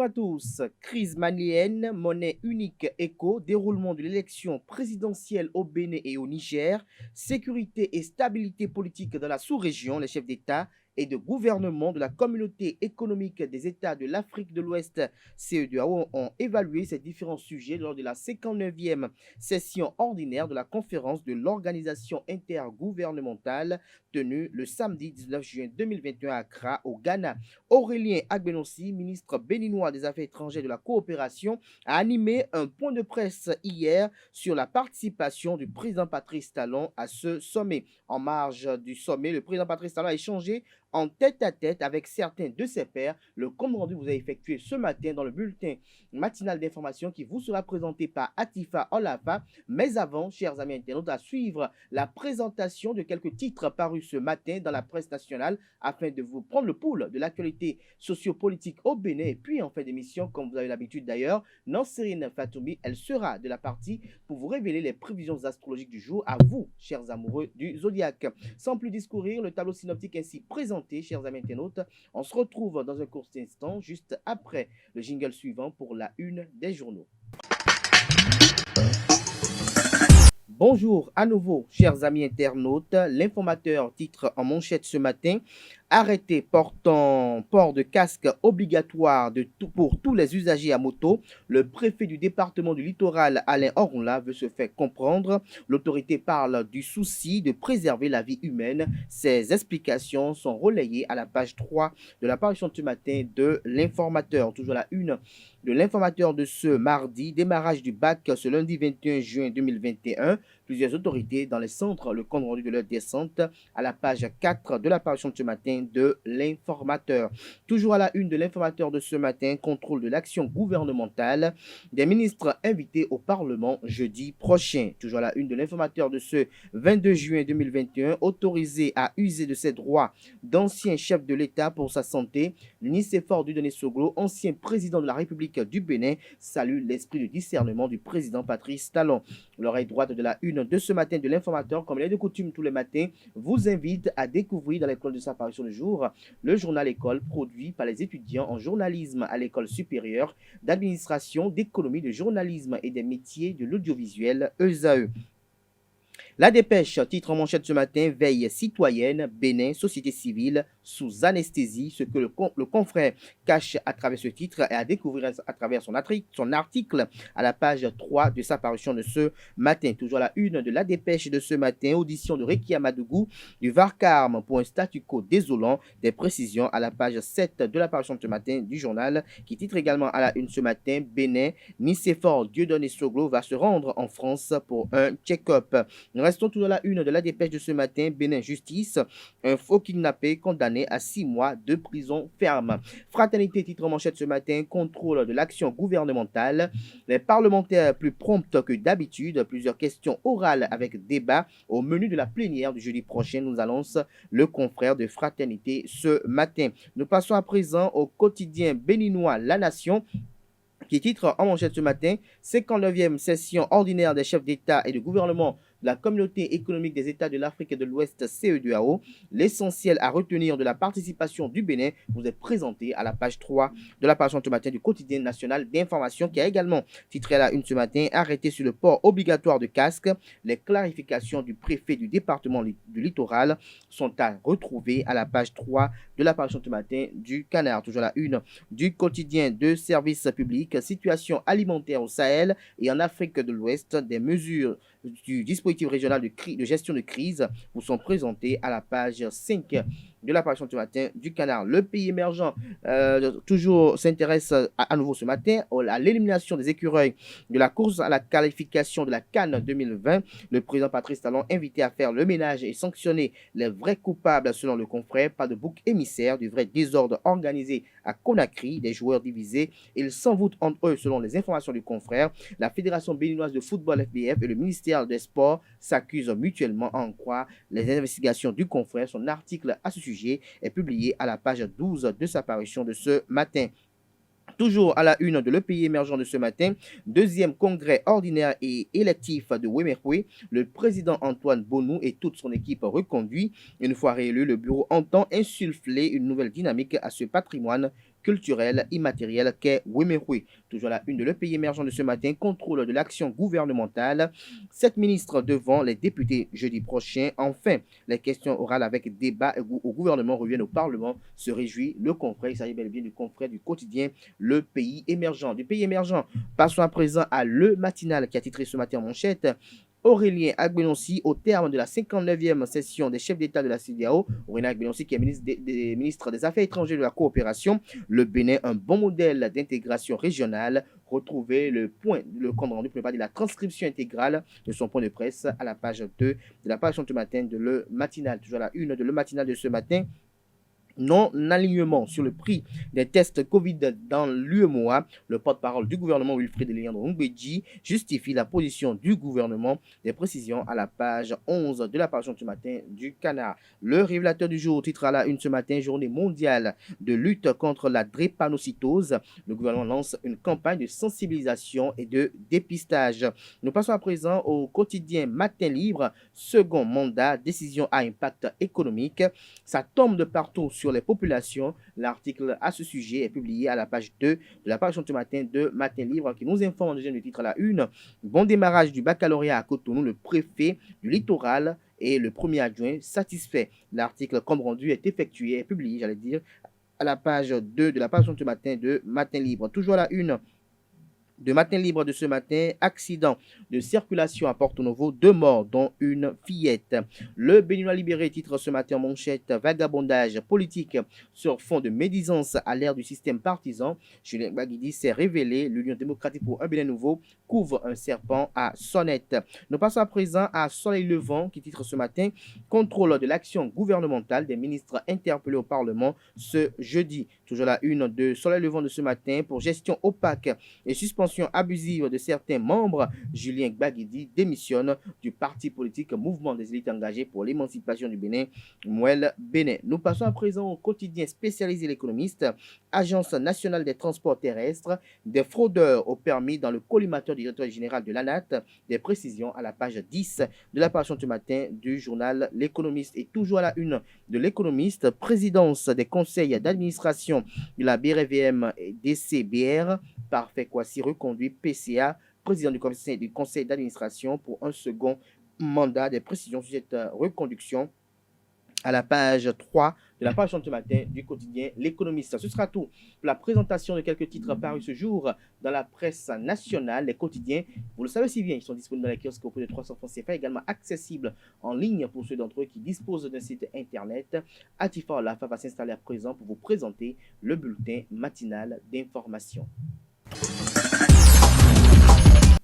à tous. Crise malienne, monnaie unique éco, déroulement de l'élection présidentielle au Bénin et au Niger, sécurité et stabilité politique dans la sous-région, les chefs d'État et de gouvernement de la communauté économique des États de l'Afrique de l'Ouest, CEDEAO, ont évalué ces différents sujets lors de la 59e session ordinaire de la conférence de l'organisation intergouvernementale tenue le samedi 19 juin 2021 à Accra, au Ghana. Aurélien Agbenossi, ministre béninois des Affaires étrangères et de la coopération, a animé un point de presse hier sur la participation du président Patrice Talon à ce sommet. En marge du sommet, le président Patrice Talon a échangé en tête-à-tête avec certains de ses pairs. Le compte rendu vous a effectué ce matin dans le bulletin matinal d'information qui vous sera présenté par Atifa Olafa. Mais avant, chers amis internautes, à suivre la présentation de quelques titres parus ce matin dans la presse nationale afin de vous prendre le pouls de l'actualité sociopolitique au Bénin. Et puis en fin d'émission, comme vous avez l'habitude d'ailleurs, Nancérine Fatoumi, elle sera de la partie pour vous révéler les prévisions astrologiques du jour à vous, chers amoureux du zodiaque. Sans plus discourir, le tableau synoptique ainsi présenté, chers amis internautes, on se retrouve dans un court instant, juste après le jingle suivant pour la une des journaux. Bonjour à nouveau, chers amis internautes. L'informateur titre en manchette ce matin: arrêté portant port de casque obligatoire pour tous les usagers à moto. Le préfet du département du littoral, Alain Orunla, veut se faire comprendre. L'autorité parle du souci de préserver la vie humaine. Ces explications sont relayées à la page 3 de l'apparition de ce matin de l'informateur. Toujours la une de l'informateur de ce mardi, démarrage du bac ce lundi 21 juin 2021. Plusieurs autorités dans les centres, le compte rendu de leur descente à la page 4 de l'apparition de ce matin de l'informateur. Toujours à la une de l'informateur de ce matin, contrôle de l'action gouvernementale des ministres invités au Parlement jeudi prochain. Toujours à la une de l'informateur de ce 22 juin 2021, autorisé à user de ses droits d'ancien chef de l'État pour sa santé. Nicéphore Dieudonné Soglo, ancien président de la République du Bénin, salue l'esprit de discernement du président Patrice Talon. L'oreille droite de la une de ce matin de l'informateur, comme il est de coutume tous les matins, vous invite à découvrir dans l'école de sa parution du jour le journal École produit par les étudiants en journalisme à l'école supérieure d'administration, d'économie, de journalisme et des métiers de l'audiovisuel ESAE. La dépêche, titre en manchette ce matin: veille citoyenne, Bénin, société civile sous anesthésie. Ce que le confrère cache à travers ce titre et à découvrir à travers son article à la page 3 de sa parution de ce matin. Toujours à la une de la dépêche de ce matin, audition de Rekia Madougou du Varcarme pour un statu quo désolant. Des précisions à la page 7 de la parution de ce matin du journal qui titre également à la une ce matin: Bénin, Nicéphore Dieudonné Soglo va se rendre en France pour un check-up. Nous restons toujours à la une de la dépêche de ce matin. Bénin Justice, un faux kidnappé condamné à 6 mois de prison ferme. Fraternité titre en manchette ce matin: contrôle de l'action gouvernementale. Les parlementaires plus promptes que d'habitude. Plusieurs questions orales avec débat au menu de la plénière du jeudi prochain, nous annonce le confrère de Fraternité ce matin. Nous passons à présent au quotidien béninois La Nation, qui titre en manchette ce matin: 59e session ordinaire des chefs d'État et de gouvernement de la communauté économique des États de l'Afrique de l'Ouest, CEDEAO. L'essentiel à retenir de la participation du Bénin vous est présenté à la page 3 de la page ce matin du quotidien national d'information, qui a également titré à la une ce matin: arrêté sur le port obligatoire de casque. Les clarifications du préfet du département du littoral sont à retrouver à la page 3 de la page ce matin du Canard. Toujours à la une du quotidien de service public: situation alimentaire au Sahel et en Afrique de l'Ouest. Des mesures du dispositif régional de gestion de crise vous sont présentées à la page 5 de l'apparition ce matin du Canard. Le pays émergent toujours s'intéresse à nouveau ce matin à l'élimination des écureuils de la course à la qualification de la CAN 2020. Le président Patrice Talon invité à faire le ménage et sanctionner les vrais coupables selon le confrère. Pas de bouc émissaire du vrai désordre organisé à Conakry, des joueurs divisés. Ils s'envoûtent entre eux selon les informations du confrère. La Fédération béninoise de football FBF et le ministère des Sports s'accusent mutuellement à en croire les investigations du confrère. Son article à ce sujet est publié à la page 12 de sa parution de ce matin. Toujours à la une de Le Pays émergent de ce matin, deuxième congrès ordinaire et électif de Wemekwe. Le président Antoine Bonou et toute son équipe reconduits. Une fois réélu, le bureau entend insuffler une nouvelle dynamique à ce patrimoine culturel immatériel qu'est Wemehui. Toujours la une de Le Pays émergent de ce matin, contrôle de l'action gouvernementale. 7 ministres devant les députés jeudi prochain. Enfin, les questions orales avec débat au gouvernement reviennent au Parlement. Se réjouit le confrère. Il s'agit bel et bien du confrère du quotidien Le Pays émergent. Du Pays émergent, passons à présent à Le Matinal qui a titré ce matin en manchette. Aurélien Agbenonsi, au terme de la 59e session des chefs d'État de la CEDEAO, Aurélien Agbenonsi qui est ministre des Affaires étrangères et de la coopération, le Bénin, un bon modèle d'intégration régionale. Retrouvez le compte rendu, pour ne pas dire la transcription intégrale de son point de presse à la page 2 de la page ce matin de Le Matinal. Toujours la une de Le Matinal de ce matin. Non-alignement sur le prix des tests Covid dans l'UEMOA, le porte-parole du gouvernement Wilfried Léandre Ngbeji justifie la position du gouvernement. Des précisions à la page 11 de la page du matin du Canard. Le révélateur du jour titre à la une ce matin, journée mondiale de lutte contre la drépanocytose. Le gouvernement lance une campagne de sensibilisation et de dépistage. Nous passons à présent au quotidien Matin Libre, second mandat, décision à impact économique. Ça tombe de partout sur les populations. L'article à ce sujet est publié à la page 2 de la page ce matin de Matin Libre qui nous informe en deuxième titre à la une. Bon démarrage du baccalauréat à Cotonou, le préfet du littoral et le premier adjoint satisfait. L'article comme rendu est effectué, est publié, j'allais dire, à la page 2 de la page ce matin de Matin Libre. Toujours à la une de Matin Libre de ce matin, accident de circulation à Porto Novo, 2 morts dont une fillette. Le Béninois libéré titre ce matin en manchette, vagabondage politique sur fond de médisance à l'ère du système partisan. Julien Gbagidi s'est révélé, l'Union démocratique pour un Bénin nouveau couvre un serpent à sonnette. Nous passons à présent à Soleil Levant qui titre ce matin, contrôle de l'action gouvernementale des ministres interpellés au Parlement ce jeudi. Toujours la une de Soleil Levant de ce matin pour gestion opaque et suspension abusive de certains membres. Julien Gbagidi démissionne du parti politique Mouvement des élites engagées pour l'émancipation du Bénin, Mouel Bénin. Nous passons à présent au quotidien spécialisé l'économiste, Agence nationale des transports terrestres, des fraudeurs au permis dans le collimateur du directeur général de l'ANAT. Des précisions à la page 10 de la page ce matin du journal L'économiste. Et toujours à la une de l'économiste, présidence des conseils d'administration de la BRVM et DCBR, Parfait Kwasi reconduit PCA, président du conseil d'administration pour un second mandat. Des précisions sur cette reconduction à la page 3 de la page ce matin du quotidien L'économiste. Ce sera tout pour la présentation de quelques titres parus ce jour dans la presse nationale. Les quotidiens, vous le savez si bien, ils sont disponibles dans les kiosques au prix de 300 francs CFA, également accessibles en ligne pour ceux d'entre eux qui disposent d'un site internet. Atifa Olafa va s'installer à présent pour vous présenter le bulletin matinal d'information.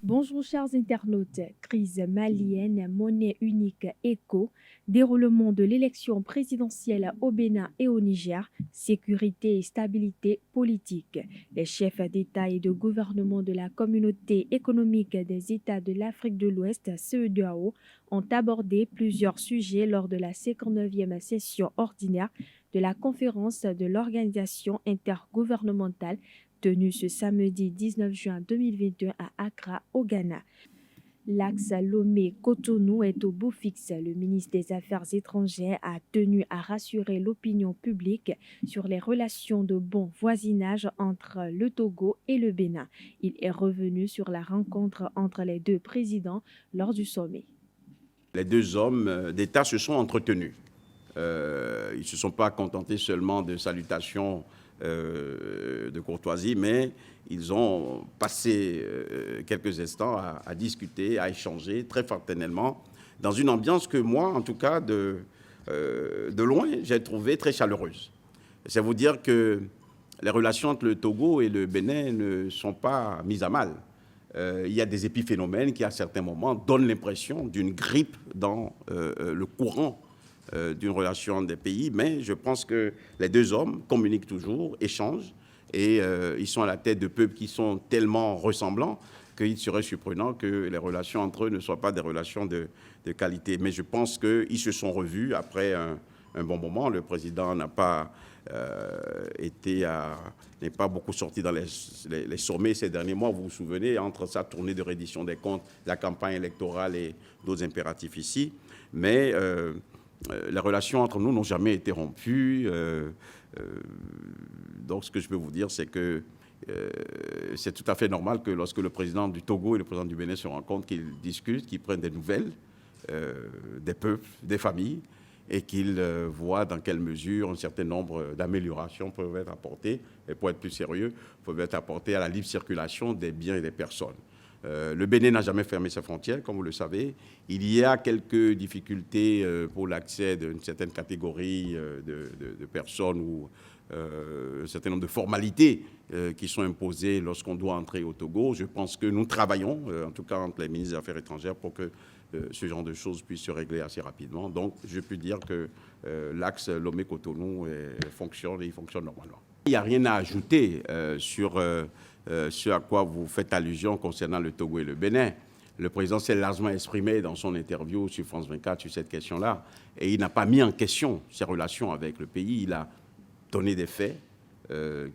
Bonjour chers internautes, crise malienne, monnaie unique éco, déroulement de l'élection présidentielle au Bénin et au Niger, sécurité et stabilité politique. Les chefs d'État et de gouvernement de la Communauté économique des États de l'Afrique de l'Ouest, CEDEAO, ont abordé plusieurs sujets lors de la 59e session ordinaire de la conférence de l'organisation intergouvernementale tenue ce samedi 19 juin 2021 à Accra, au Ghana. L'axe Lomé-Cotonou est au beau fixe. Le ministre des Affaires étrangères a tenu à rassurer l'opinion publique sur les relations de bon voisinage entre le Togo et le Bénin. Il est revenu sur la rencontre entre les deux présidents lors du sommet. Les deux hommes d'État se sont entretenus. Ils ne se sont pas contentés seulement de salutations de courtoisie, mais ils ont passé quelques instants à discuter, à échanger très fraternellement, dans une ambiance que moi, en tout cas, de loin, j'ai trouvée très chaleureuse. C'est vous dire que les relations entre le Togo et le Bénin ne sont pas mises à mal. Il y a des épiphénomènes qui, à certains moments, donnent l'impression d'une grippe dans le courant d'une relation des pays, mais je pense que les deux hommes communiquent toujours, échangent, et ils sont à la tête de peuples qui sont tellement ressemblants qu'il serait surprenant que les relations entre eux ne soient pas des relations de qualité. Mais je pense qu'ils se sont revus après un bon moment. Le président n'a pas n'est pas beaucoup sorti dans les sommets ces derniers mois. Vous vous souvenez, entre sa tournée de reddition des comptes, la campagne électorale et d'autres impératifs ici. Mais les relations entre nous n'ont jamais été rompues. Donc, ce que je peux vous dire, c'est que c'est tout à fait normal que lorsque le président du Togo et le président du Bénin se rencontrent, qu'ils discutent, qu'ils prennent des nouvelles des peuples, des familles, et qu'ils voient dans quelle mesure un certain nombre d'améliorations peuvent être apportées, et pour être plus sérieux, peuvent être apportées à la libre circulation des biens et des personnes. Le Bénin n'a jamais fermé ses frontières, comme vous le savez. Il y a quelques difficultés pour l'accès d'une certaine catégorie de personnes ou un certain nombre de formalités qui sont imposées lorsqu'on doit entrer au Togo. Je pense que nous travaillons, en tout cas entre les ministres des Affaires étrangères, pour que ce genre de choses puisse se régler assez rapidement. Donc, je peux dire que l'axe Lomé-Cotonou fonctionne et il fonctionne normalement. Il n'y a rien à ajouter sur ce à quoi vous faites allusion concernant le Togo et le Bénin. Le président s'est largement exprimé dans son interview sur France 24 sur cette question-là et il n'a pas mis en question ses relations avec le pays. Il a donné des faits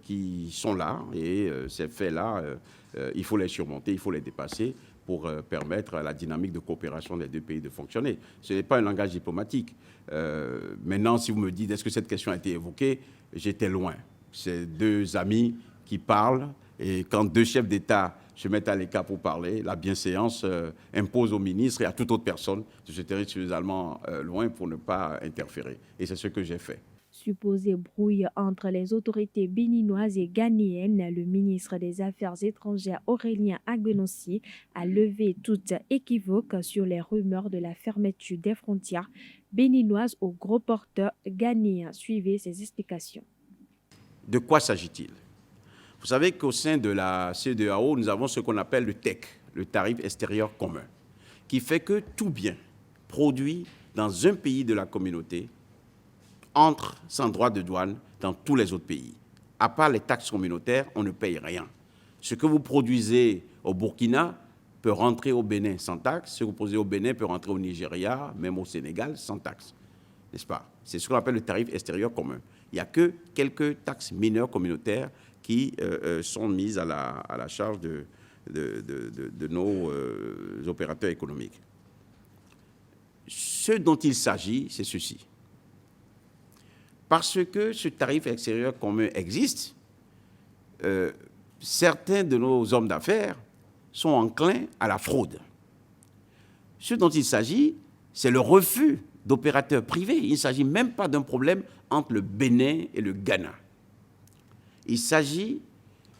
qui sont là et ces faits-là, il faut les surmonter, il faut les dépasser pour permettre à la dynamique de coopération des deux pays de fonctionner. Ce n'est pas un langage diplomatique. Maintenant, si vous me dites est-ce que cette question a été évoquée, j'étais loin. C'est deux amis qui parlent et quand deux chefs d'État se mettent à l'écart pour parler, la bienséance impose au ministre et à toute autre personne de se tenir suffisamment loin pour ne pas interférer. Et c'est ce que j'ai fait. Supposée brouille entre les autorités béninoises et ghanéennes, le ministre des Affaires étrangères Aurélien Agbenonsi a levé toute équivoque sur les rumeurs de la fermeture des frontières béninoises aux gros porteurs ghanéens. Suivez ses explications. De quoi s'agit-il? Vous savez qu'au sein de la CEDEAO, nous avons ce qu'on appelle le TEC, le tarif extérieur commun, qui fait que tout bien produit dans un pays de la communauté entre sans droit de douane dans tous les autres pays. À part les taxes communautaires, on ne paye rien. Ce que vous produisez au Burkina peut rentrer au Bénin sans taxe. Ce que vous produisez au Bénin peut rentrer au Nigeria, même au Sénégal, sans taxe. N'est-ce pas? C'est ce qu'on appelle le tarif extérieur commun. Il n'y a que quelques taxes mineures communautaires qui sont mises à la charge de nos opérateurs économiques. Ce dont il s'agit, c'est ceci. Parce que ce tarif extérieur commun existe, certains de nos hommes d'affaires sont enclins à la fraude. Ce dont il s'agit, c'est le refus d'opérateurs privés. Il ne s'agit même pas d'un problème entre le Bénin et le Ghana. Il s'agit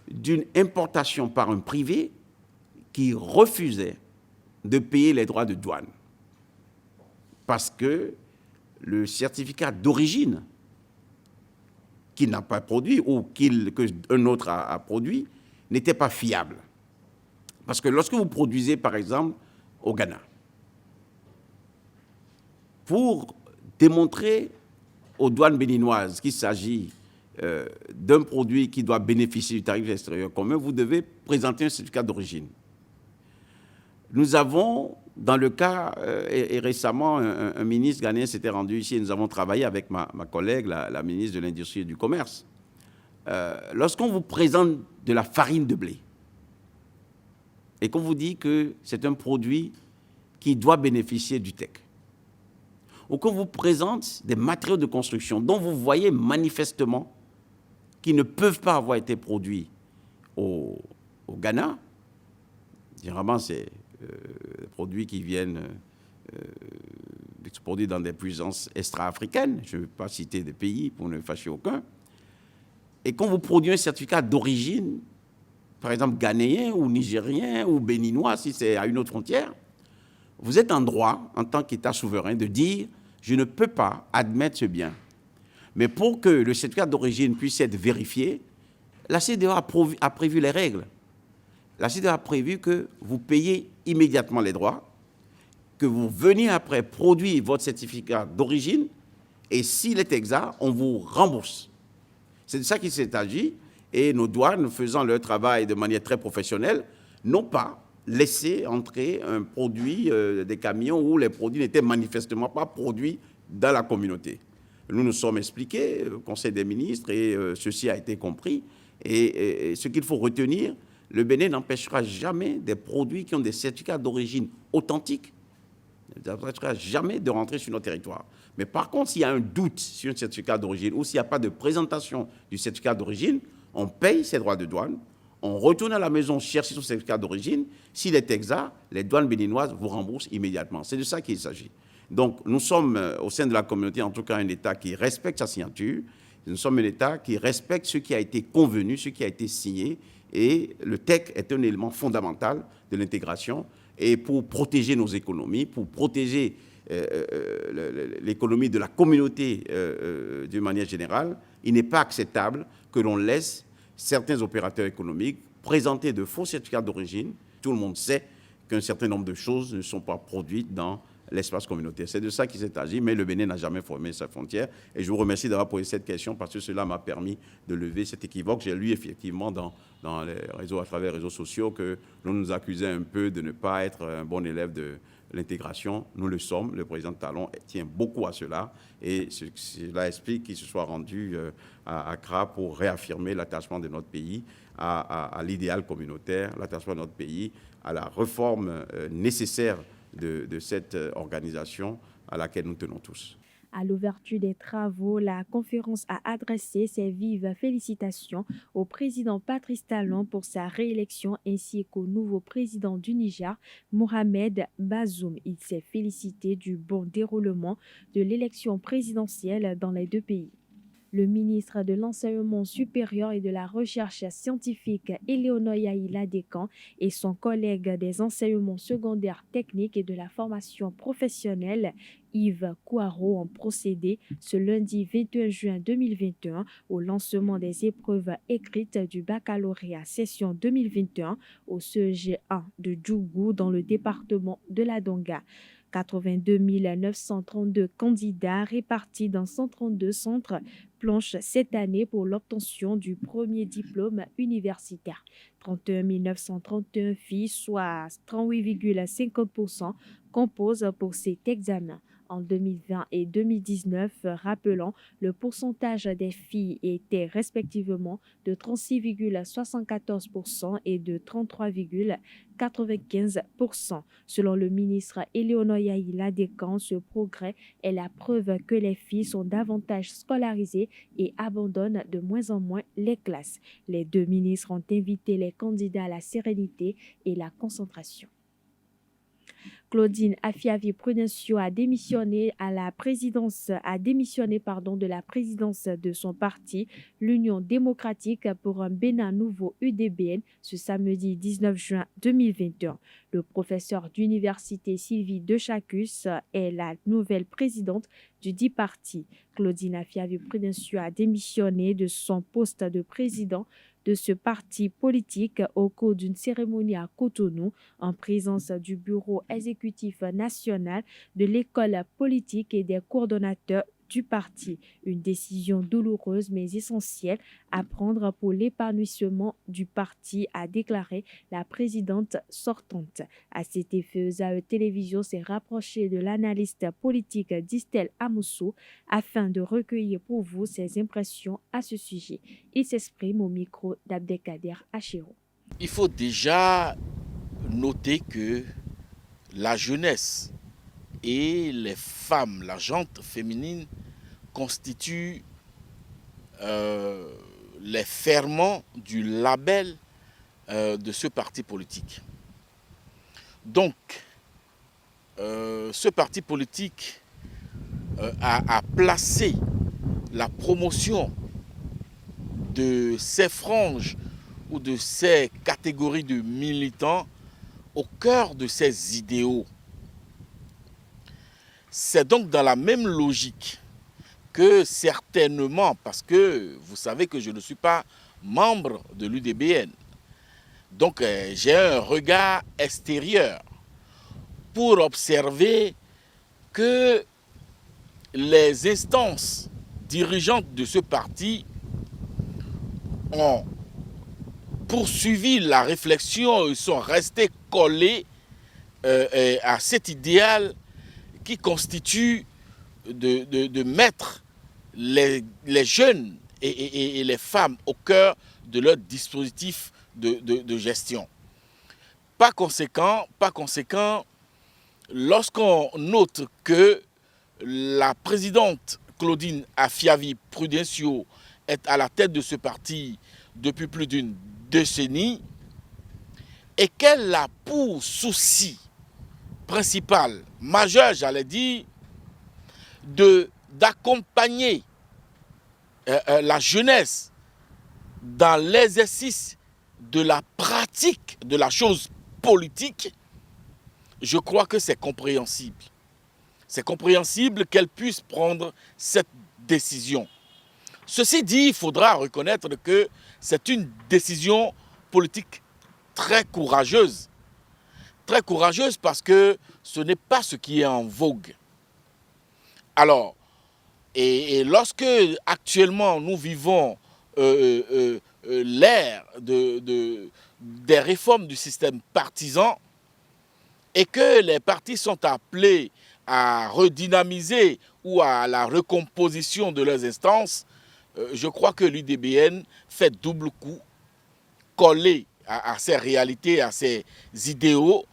d'une importation par un privé qui refusait de payer les droits de douane parce que le certificat d'origine qu'il n'a pas produit ou qu'un autre a produit n'était pas fiable. Parce que lorsque vous produisez, par exemple, au Ghana, pour démontrer aux douanes béninoises qu'il s'agit d'un produit qui doit bénéficier du tarif extérieur commun, vous devez présenter un certificat d'origine. Nous avons, dans le cas, et récemment, un ministre ghanéen s'était rendu ici et nous avons travaillé avec ma collègue, la ministre de l'Industrie et du Commerce. Lorsqu'on vous présente de la farine de blé et qu'on vous dit que c'est un produit qui doit bénéficier du TEC, ou qu'on vous présente des matériaux de construction dont vous voyez manifestement qui ne peuvent pas avoir été produits au Ghana, généralement c'est des produits qui viennent produits dans des puissances extra-africaines, je ne vais pas citer des pays pour ne fâcher aucun, et qu'on vous produit un certificat d'origine, par exemple ghanéen ou nigérien ou béninois, si c'est à une autre frontière, vous êtes en droit, en tant qu'État souverain, de dire « je ne peux pas admettre ce bien ». Mais pour que le certificat d'origine puisse être vérifié, la CEDEAO a prévu les règles. La CEDEAO a prévu que vous payez immédiatement les droits, que vous veniez après produire votre certificat d'origine, et s'il est exact, on vous rembourse. C'est de ça qu'il s'est agi, et nos douanes, faisant leur travail de manière très professionnelle, n'ont pas laissé entrer un produit, des camions où les produits n'étaient manifestement pas produits dans la communauté. Nous nous sommes expliqués au Conseil des ministres et ceci a été compris. Et ce qu'il faut retenir, le Bénin n'empêchera jamais des produits qui ont des certificats d'origine authentiques, n'empêchera jamais de rentrer sur notre territoire. Mais par contre, s'il y a un doute sur un certificat d'origine ou s'il n'y a pas de présentation du certificat d'origine, on paye ses droits de douane, on retourne à la maison chercher son certificat d'origine. S'il est exact, les douanes béninoises vous remboursent immédiatement. C'est de ça qu'il s'agit. Donc, nous sommes, au sein de la communauté, en tout cas, un État qui respecte sa signature. Nous sommes un État qui respecte ce qui a été convenu, ce qui a été signé. Et le TEC est un élément fondamental de l'intégration. Et pour protéger nos économies, pour protéger l'économie de la communauté d'une manière générale, il n'est pas acceptable que l'on laisse certains opérateurs économiques présenter de faux certificats d'origine. Tout le monde sait qu'un certain nombre de choses ne sont pas produites dans l'espace communautaire. C'est de ça qu'il s'est agi, mais le Bénin n'a jamais fermé sa frontière. Et je vous remercie d'avoir posé cette question parce que cela m'a permis de lever cet équivoque. J'ai lu effectivement dans les réseaux, à travers les réseaux sociaux, que l'on nous accusait un peu de ne pas être un bon élève de l'intégration. Nous le sommes. Le président Talon tient beaucoup à cela. Et cela explique qu'il se soit rendu à Accra pour réaffirmer l'attachement de notre pays à l'idéal communautaire, l'attachement de notre pays à la réforme nécessaire de cette organisation à laquelle nous tenons tous. À l'ouverture des travaux, la conférence a adressé ses vives félicitations au président Patrice Talon pour sa réélection ainsi qu'au nouveau président du Niger, Mohamed Bazoum. Il s'est félicité du bon déroulement de l'élection présidentielle dans les deux pays. Le ministre de l'Enseignement supérieur et de la Recherche scientifique, Eleonore Yahi Ladekan, et son collègue des enseignements secondaires techniques et de la formation professionnelle, Yves Kouaro, ont procédé ce lundi 21 juin 2021 au lancement des épreuves écrites du baccalauréat session 2021 au CEG1 de Djougou dans le département de la Donga. 82 932 candidats répartis dans 132 centres planchent cette année pour l'obtention du premier diplôme universitaire. 31 931 filles, soit 38,50%, composent pour cet examen. En 2020 et 2019, rappelant, le pourcentage des filles était respectivement de 36,74% et de 33,95%. Selon le ministre Eleonore Yahi Ladekan, ce progrès est la preuve que les filles sont davantage scolarisées et abandonnent de moins en moins les classes. Les deux ministres ont invité les candidats à la sérénité et la concentration. Claudine Afiavi-Prudencio a démissionné de la présidence de son parti, l'Union démocratique pour un Bénin nouveau UDBN, ce samedi 19 juin 2021. Le professeur d'université Sylvie Dechacus est la nouvelle présidente du dit parti. Claudine Afiavi-Prudencio a démissionné de son poste de président de ce parti politique au cours d'une cérémonie à Cotonou en présence du bureau exécutif national, de l'école politique et des coordonnateurs du parti. Une décision douloureuse mais essentielle à prendre pour l'épanouissement du parti, a déclaré la présidente sortante. À cet effet, ESAE Télévision s'est rapproché de l'analyste politique Distel Amoussou afin de recueillir pour vous ses impressions à ce sujet. Il s'exprime au micro d'Abdelkader Achiro. Il faut déjà noter que la jeunesse et les femmes, la gente féminine, constituent les ferments du label de ce parti politique. Donc, ce parti politique a placé la promotion de ces franges ou de ces catégories de militants au cœur de ses idéaux. C'est donc dans la même logique que certainement, parce que vous savez que je ne suis pas membre de l'UDBN, donc j'ai un regard extérieur pour observer que les instances dirigeantes de ce parti ont poursuivi la réflexion, ils sont restés collés à cet idéal qui constitue de mettre les jeunes et les femmes au cœur de leur dispositif de gestion. Par conséquent, lorsqu'on note que la présidente Claudine Afiavi-Prudencio est à la tête de ce parti depuis plus d'une décennie et qu'elle a pour souci principal, majeur, j'allais dire, d'accompagner la jeunesse dans l'exercice de la pratique de la chose politique, je crois que c'est compréhensible. C'est compréhensible qu'elle puisse prendre cette décision. Ceci dit, il faudra reconnaître que c'est une décision politique très courageuse. Très courageuse parce que ce n'est pas ce qui est en vogue. Alors, et lorsque actuellement nous vivons l'ère des réformes du système partisan et que les partis sont appelés à redynamiser ou à la recomposition de leurs instances, je crois que l'UDBN fait double coup, collé à ces réalités, à ces idéaux,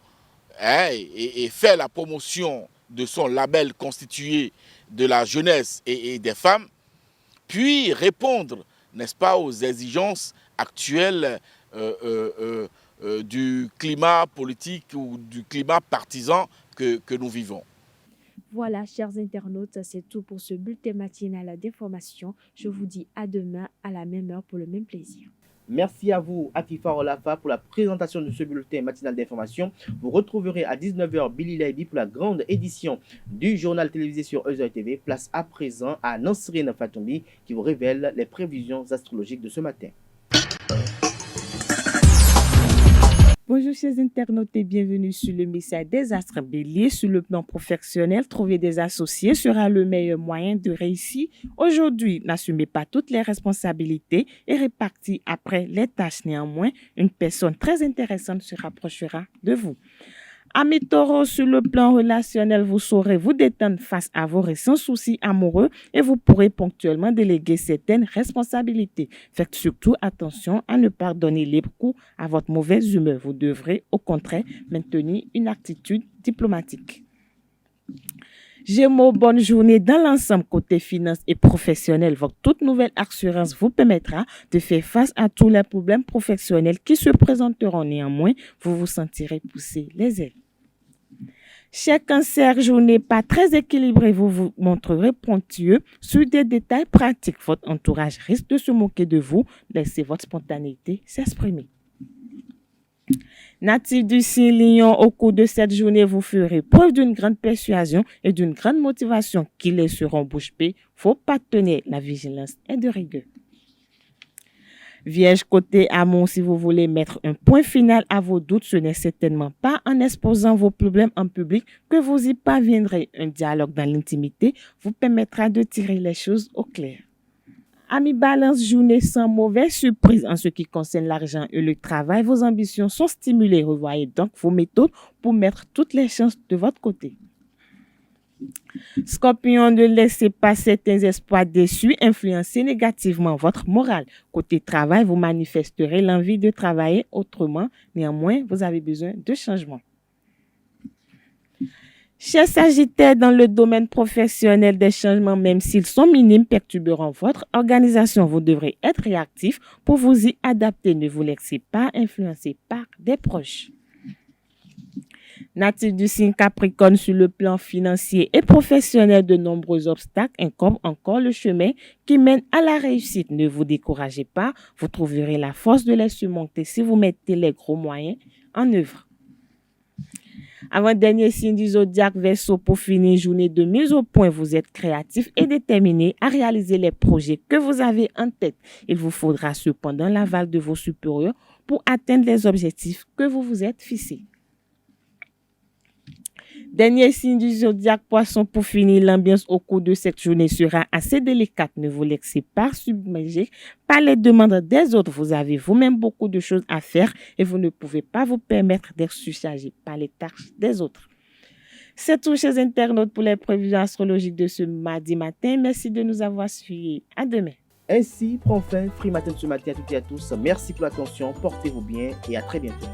hein, et fait la promotion de son label constitué de la jeunesse et des femmes, puis répondre, n'est-ce pas, aux exigences actuelles du climat politique ou du climat partisan que nous vivons. Voilà, chers internautes, c'est tout pour ce bulletin matinal d'information. Je vous dis à demain à la même heure pour le même plaisir. Merci à vous, Atifa Olafa, pour la présentation de ce bulletin matinal d'information. Vous retrouverez à 19h Billy Laibi pour la grande édition du journal télévisé sur Euzeu TV. Place à présent à Nansirine Fatoumbi qui vous révèle les prévisions astrologiques de ce matin. Bonjour chers internautes et bienvenue sur le message des astres béliers. Sur le plan professionnel, trouver des associés sera le meilleur moyen de réussir. Aujourd'hui, n'assumez pas toutes les responsabilités et répartis après les tâches. Néanmoins, une personne très intéressante se rapprochera de vous. Amis taureaux, sur le plan relationnel, vous saurez vous détendre face à vos récents soucis amoureux et vous pourrez ponctuellement déléguer certaines responsabilités. Faites surtout attention à ne pas donner libre cours à votre mauvaise humeur. Vous devrez au contraire maintenir une attitude diplomatique. Gémeaux, bonne journée dans l'ensemble côté finance et professionnel. Votre toute nouvelle assurance vous permettra de faire face à tous les problèmes professionnels qui se présenteront. Néanmoins, vous vous sentirez pousser les ailes. Chez Cancer, journée pas très équilibrée, vous vous montrerez pointueux sur des détails pratiques. Votre entourage risque de se moquer de vous. Laissez votre spontanéité s'exprimer. Natif du signe Lion, au cours de cette journée, vous ferez preuve d'une grande persuasion et d'une grande motivation qui laisseront bouche bée vos partenaires. La vigilance est de rigueur. Vierge, côté amour, si vous voulez mettre un point final à vos doutes, ce n'est certainement pas en exposant vos problèmes en public que vous y parviendrez. Un dialogue dans l'intimité vous permettra de tirer les choses au clair. Amis Balance, journée sans mauvaise surprise en ce qui concerne l'argent et le travail. Vos ambitions sont stimulées. Revoyez donc vos méthodes pour mettre toutes les chances de votre côté. Scorpion, ne laissez pas certains espoirs déçus influencer négativement votre morale. Côté travail, vous manifesterez l'envie de travailler autrement. Néanmoins, vous avez besoin de changement. Chers Sagittaires, dans le domaine professionnel, des changements, même s'ils sont minimes, perturberont votre organisation. Vous devrez être réactif pour vous y adapter. Ne vous laissez pas influencer par des proches. Natif du signe Capricorne, sur le plan financier et professionnel, de nombreux obstacles encombrent encore le chemin qui mène à la réussite. Ne vous découragez pas, vous trouverez la force de les surmonter si vous mettez les gros moyens en œuvre. Avant-dernier signe du zodiaque, Verseau, pour finir, journée de mise au point, vous êtes créatif et déterminé à réaliser les projets que vous avez en tête. Il vous faudra cependant l'aval de vos supérieurs pour atteindre les objectifs que vous vous êtes fixés. Dernier signe du zodiaque, Poisson, pour finir, l'ambiance au cours de cette journée sera assez délicate. Ne vous laissez pas submerger par les demandes des autres. Vous avez vous-même beaucoup de choses à faire et vous ne pouvez pas vous permettre d'être surchargé par les tâches des autres. C'est tout, chers internautes, pour les prévisions astrologiques de ce mardi matin. Merci de nous avoir suivis. À demain. Ainsi prend fin Free Matin de ce matin à toutes et à tous. Merci pour l'attention, portez-vous bien et à très bientôt.